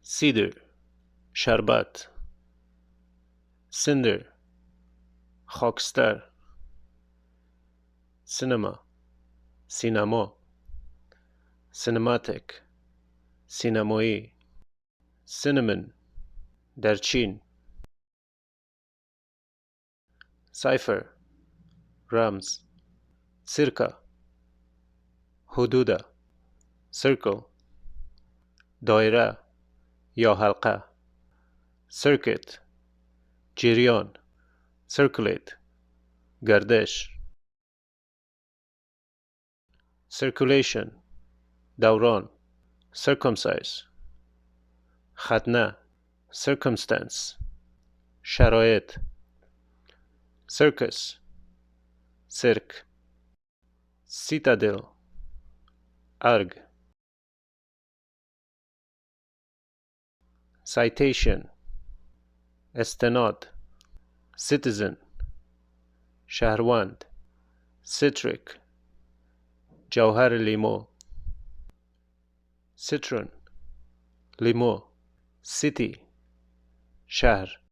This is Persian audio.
سیدر شربت. سندر خاکستر. سینما سینما. سینماتیک سینمایی. سینمن درچین. سایفر رمز. سرکا حدود. سرکل دایره یا حلقه. سرکت جریان. سرکولیت گردش. سرکولیشن دوران. سرکمسایز ختنه. سرکمستنس شرایط. سرکس سرک. سیتادل ارگ. سایتیشن استناد. سیتیزن شهروند. سیتریک جوهر لیمو. سیترون لیمو. سیتی شهر.